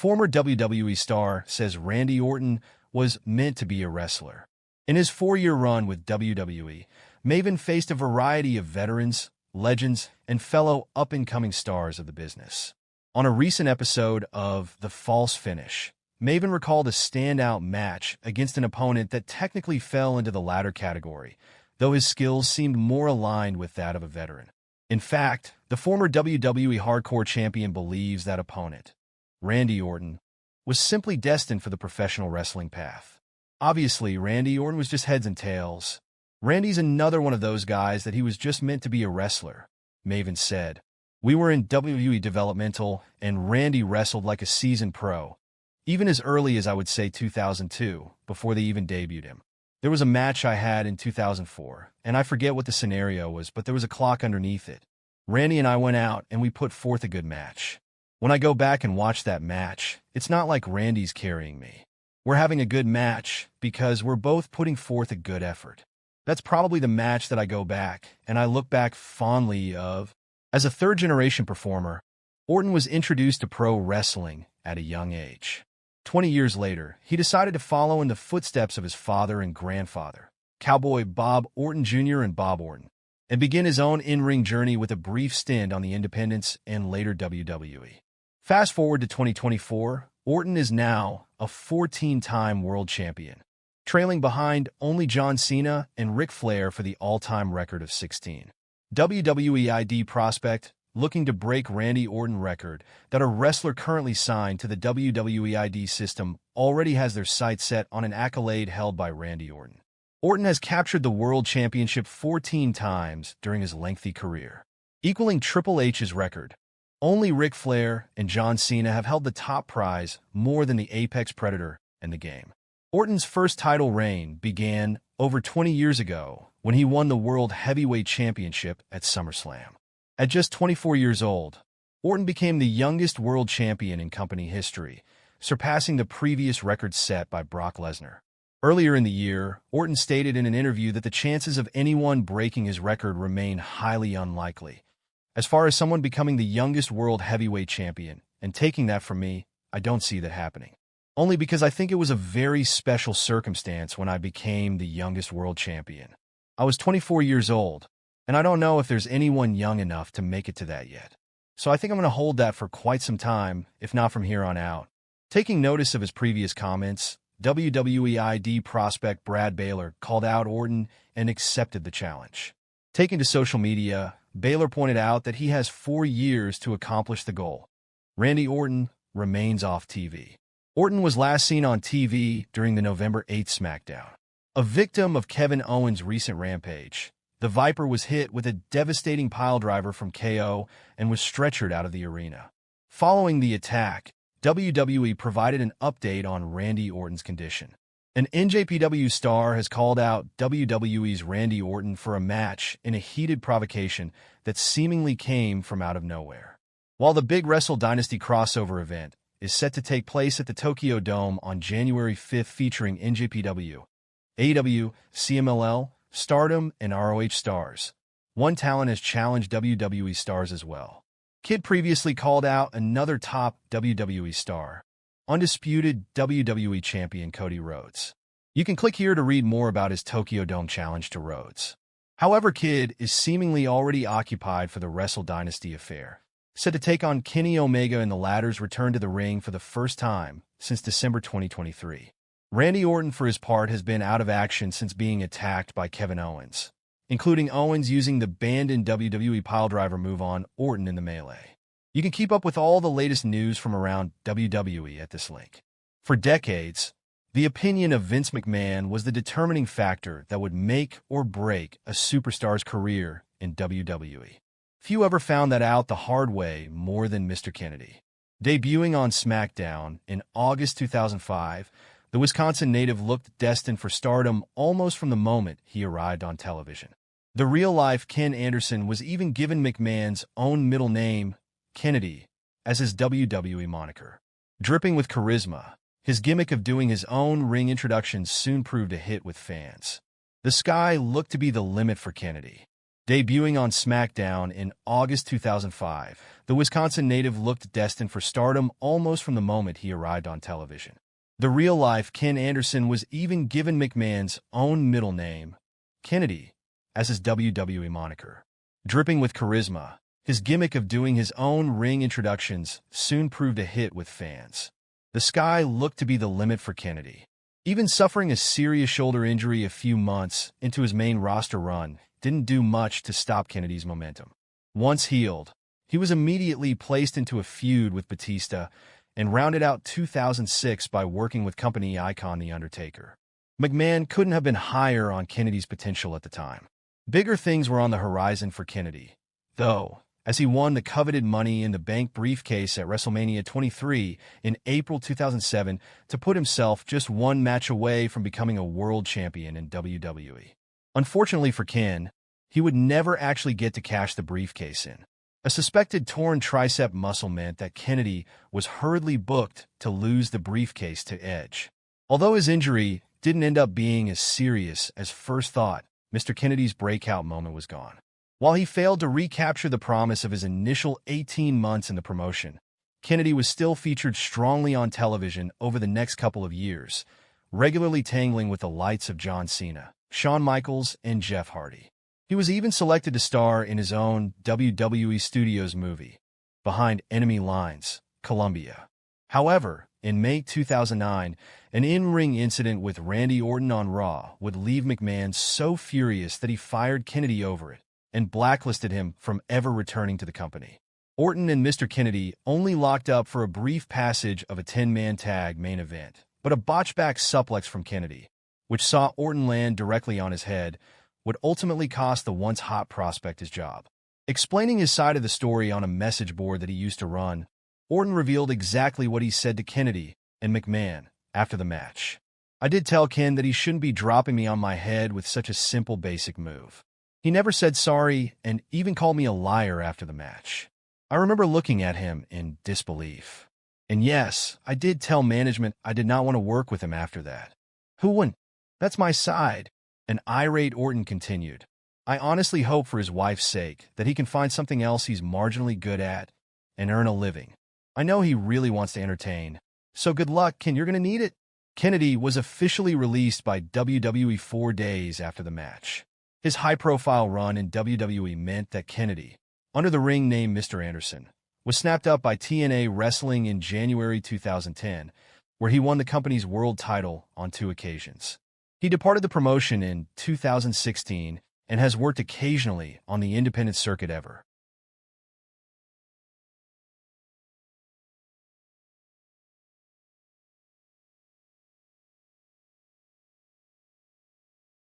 Former WWE star says Randy Orton was meant to be a wrestler. In his 4-year run with WWE, Maven faced a variety of veterans, legends, and fellow up-and-coming stars of the business. On a recent episode of The False Finish, Maven recalled a standout match against an opponent that technically fell into the latter category, though his skills seemed more aligned with that of a veteran. In fact, the former WWE Hardcore Champion believes that opponent, Randy Orton, was simply destined for the professional wrestling path. Obviously, Randy Orton was just heads and tails. Randy's another one of those guys that he was just meant to be a wrestler, Maven said. We were in WWE developmental, and Randy wrestled like a seasoned pro, even as early as I would say 2002, before they even debuted him. There was a match I had in 2004, and I forget what the scenario was, but there was a clock underneath it. Randy and I went out, and we put forth a good match. When I go back and watch that match, it's not like Randy's carrying me. We're having a good match because we're both putting forth a good effort. That's probably the match that I go back, and I look back fondly of. As a third-generation performer, Orton was introduced to pro wrestling at a young age. 20 years later, he decided to follow in the footsteps of his father and grandfather, Cowboy Bob Orton Jr. and Bob Orton, and begin his own in-ring journey with a brief stint on the Independents and later WWE. Fast forward to 2024, Orton is now a 14-time world champion, trailing behind only John Cena and Ric Flair for the all-time record of 16. WWE ID prospect looking to break Randy Orton record that a wrestler currently signed to the WWE ID system already has their sights set on an accolade held by Randy Orton. Orton has captured the World Championship 14 times during his lengthy career, equaling Triple H's record. Only Ric Flair and John Cena have held the top prize more than the Apex Predator and the Game. Orton's first title reign began over 20 years ago when he won the World Heavyweight Championship at SummerSlam. At just 24 years old, Orton became the youngest world champion in company history, surpassing the previous record set by Brock Lesnar. Earlier in the year, Orton stated in an interview that the chances of anyone breaking his record remain highly unlikely. As far as someone becoming the youngest world heavyweight champion and taking that from me, I don't see that happening. Only because I think it was a very special circumstance when I became the youngest world champion. I was 24 years old, and I don't know if there's anyone young enough to make it to that yet. So I think I'm going to hold that for quite some time, if not from here on out. Taking notice of his previous comments, WWE ID prospect Brad Baylor called out Orton and accepted the challenge. Taken to social media, Baylor pointed out that he has 4 years to accomplish the goal. Randy Orton remains off TV. Orton was last seen on TV during the November 8th SmackDown. A victim of Kevin Owens' recent rampage, the Viper was hit with a devastating piledriver from KO and was stretchered out of the arena. Following the attack, WWE provided an update on Randy Orton's condition. An NJPW star has called out WWE's Randy Orton for a match in a heated provocation that seemingly came from out of nowhere. While the Big Wrestle Dynasty crossover event is set to take place at the Tokyo Dome on January 5th featuring NJPW, AEW, CMLL, Stardom, and ROH stars, one talent has challenged WWE stars as well. Kid previously called out another top WWE star, undisputed WWE champion Cody Rhodes. You can click here to read more about his Tokyo Dome challenge to Rhodes. However, Kid is seemingly already occupied for the Wrestle Dynasty affair, set to take on Kenny Omega in the latter's return to the ring for the first time since December 2023. Randy Orton, for his part, has been out of action since being attacked by Kevin Owens, including Owens using the banned-in WWE piledriver move on Orton in the melee. You can keep up with all the latest news from around WWE at this link. For decades, the opinion of Vince McMahon was the determining factor that would make or break a superstar's career in WWE. Few ever found that out the hard way more than Mr. Kennedy. Debuting on SmackDown in August 2005, the Wisconsin native looked destined for stardom almost from the moment he arrived on television. The real-life Ken Anderson was even given McMahon's own middle name, Kennedy, as his WWE moniker. Dripping with charisma, his gimmick of doing his own ring introductions soon proved a hit with fans. The sky looked to be the limit for Kennedy. Debuting on SmackDown in August 2005, the Wisconsin native looked destined for stardom almost from the moment he arrived on television. The real-life Ken Anderson was even given McMahon's own middle name, Kennedy, as his WWE moniker. Dripping with charisma, his gimmick of doing his own ring introductions soon proved a hit with fans. The sky looked to be the limit for Kennedy. Even suffering a serious shoulder injury a few months into his main roster run didn't do much to stop Kennedy's momentum. Once healed, he was immediately placed into a feud with Batista and rounded out 2006 by working with company icon The Undertaker. McMahon couldn't have been higher on Kennedy's potential at the time. Bigger things were on the horizon for Kennedy, though, as he won the coveted Money in the Bank briefcase at WrestleMania 23 in April 2007 to put himself just one match away from becoming a world champion in WWE. Unfortunately for Ken, he would never actually get to cash the briefcase in. A suspected torn tricep muscle meant that Kennedy was hurriedly booked to lose the briefcase to Edge. Although his injury didn't end up being as serious as first thought, Mr. Kennedy's breakout moment was gone. While he failed to recapture the promise of his initial 18 months in the promotion, Kennedy was still featured strongly on television over the next couple of years, regularly tangling with the lights of John Cena, Shawn Michaels, and Jeff Hardy. He was even selected to star in his own WWE Studios movie, Behind Enemy Lines, Columbia. However, in May 2009, an in-ring incident with Randy Orton on Raw would leave McMahon so furious that he fired Kennedy over it and blacklisted him from ever returning to the company. Orton and Mr. Kennedy only locked up for a brief passage of a 10-man tag main event, but a botched-back suplex from Kennedy, which saw Orton land directly on his head, would ultimately cost the once-hot prospect his job. Explaining his side of the story on a message board that he used to run, Orton revealed exactly what he said to Kennedy and McMahon after the match. "I did tell Ken that he shouldn't be dropping me on my head with such a simple basic move. He never said sorry and even called me a liar after the match. I remember looking at him in disbelief. And yes, I did tell management I did not want to work with him after that. Who wouldn't? That's my side." An irate Orton continued, "I honestly hope for his wife's sake that he can find something else he's marginally good at and earn a living. I know he really wants to entertain, so good luck, Ken, you're going to need it." Kennedy was officially released by WWE 4 days after the match. His high-profile run in WWE meant that Kennedy, under the ring name Mr. Anderson, was snapped up by TNA Wrestling in January 2010, where he won the company's world title on 2 occasions. He departed the promotion in 2016 and has worked occasionally on the independent circuit ever